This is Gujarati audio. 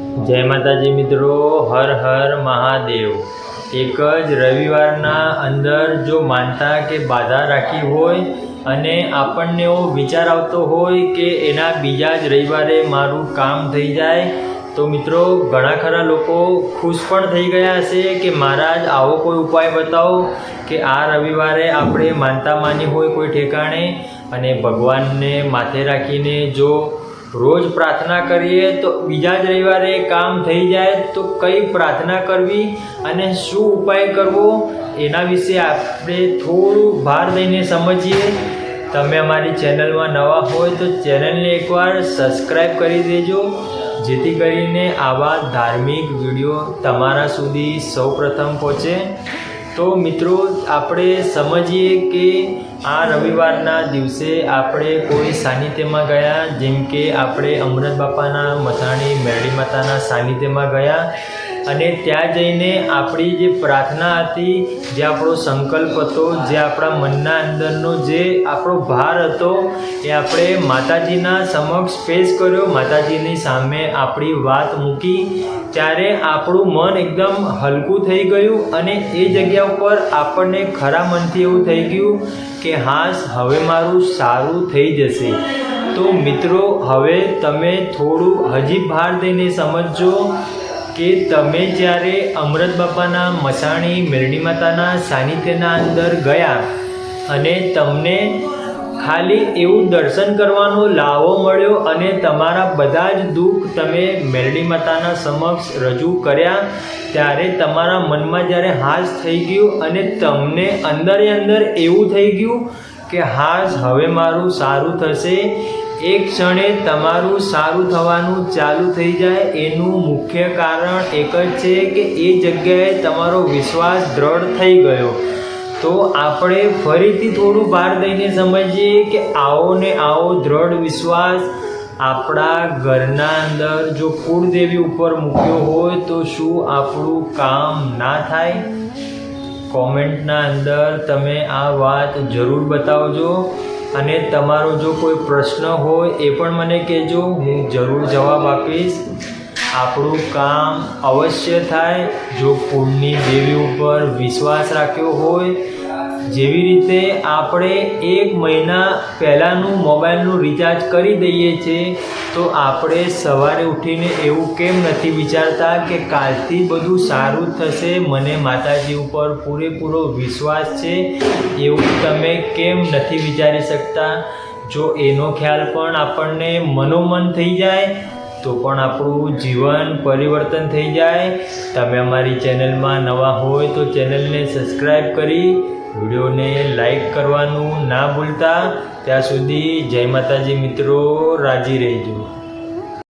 જય માતાજી મિત્રો, હર હર મહાદેવ। એક જ રવિવારના અંદર જો માનતા કે બાધા રાખી હોય અને આપણને એવો વિચાર આવતો હોય કે એના બીજા જ રવિવારે મારું કામ થઈ જાય, તો મિત્રો ઘણા ખરા લોકો ખુશ પણ થઈ ગયા હશે કે મહારાજ આવો કોઈ ઉપાય બતાવો કે આ રવિવારે આપણે માનતા માની હોય કોઈ ઠેકાણે અને ભગવાનને માથે રાખીને જો રોજ પ્રાર્થના કરીએ તો બીજા જ રવિવારે કામ થઈ જાય। તો કઈ પ્રાર્થના કરવી અને શું ઉપાય કરવો એના વિશે આપણે થોડું ભાર દઈને સમજીએ। તમે અમારી ચેનલમાં નવા હોય તો ચેનલને એકવાર સબસ્ક્રાઈબ કરી દેજો, જેથી કરીને આવા ધાર્મિક વિડીયો તમારા સુધી સૌપ્રથમ પહોંચે। તો મિત્રો આપણે સમજીએ કે આ રવિવારના દિવસે આપણે કોઈ સાનિધ્યમાં ગયા, જેમ કે આપણે અમૃત બાપાના મથાણી મેરડી માતાના સાનિધ્યમાં ગયા અને ત્યાં જઈને આપણી જે પ્રાર્થના હતી, જે આપણો સંકલ્પ હતો, જે આપણા મનના અંદરનો જે આપણો ભાર હતો એ આપણે માતાજીના સમક્ષ પેશ કર્યો, માતાજીની સામે આપણી વાત મૂકી, ત્યારે આપણું મન એકદમ હલકું થઈ ગયું અને એ જગ્યા ઉપર આપણને ખરા મનથી એવું થઈ ગયું કે હાશ હવે મારું સારું થઈ જશે। તો મિત્રો હવે તમે થોડું હજી ભાર દઈને સમજજો કે તમે જ્યારે અમૃત બાપાના મસાણી મેરડી માતાના સાનિધ્યના અંદર ગયા અને તમને ખાલી એવું દર્શન કરવાનો લાવો મળ્યો અને તમારા બધા જ દુઃખ તમે મેરડી માતાના સમક્ષ રજૂ કર્યા, ત્યારે તમારા મનમાં જ્યારે હાશ થઈ ગયું અને તમને અંદર એવું થઈ ગયું કે હાશ હવે મારું સારું થશે। એક ક્ષણે તમારું સારું થવાનું ચાલુ થઈ જાય એનું મુખ્ય કારણ એક જ છે કે એ જગ્યાએ તમારો વિશ્વાસ દ્રઢ થઈ ગયો। તો આપણે ફરીથી થોડું ભાર દઈને સમજીએ કે આવો ને આવો દ્રઢ વિશ્વાસ આપણા ઘરના અંદર જો કુળદેવી ઉપર મૂક્યો હોય તો શું આપણું કામ ના થાય? કોમેન્ટના અંદર તમે આ વાત જરૂર બતાવજો અને તમારો જો કોઈ પ્રશ્ન હોય એ પણ મને કહેજો, હું જરૂર જવાબ આપીશ। આપણું કામ અવશ્ય થાય જો કુળની દેવી ઉપર વિશ્વાસ રાખ્યો હોય। જેવી રીતે આપણે 1 મહિના પહેલાંનું મોબાઈલનું રિચાર્જ કરી દઈએ છીએ, તો આપણે સવારે ઉઠીને એવું કેમ નથી વિચારતા કે કાલથી બધું સારું થશે, મને માતાજી ઉપર પૂરેપૂરો વિશ્વાસ છે, એવું તમે કેમ નથી વિચારી શકતા? જો એનો ખ્યાલ પણ આપણને મનોમન થઈ જાય તો પણ આપણું જીવન પરિવર્તન થઈ જાય। તમે અમારી ચેનલમાં નવા હોય તો ચેનલને સબસ્ક્રાઈબ કરી વિડીયોને લાઈક કરવાનું ના ભૂલતા। ત્યાં સુધી જય માતાજી મિત્રો, રાજી રહેજો।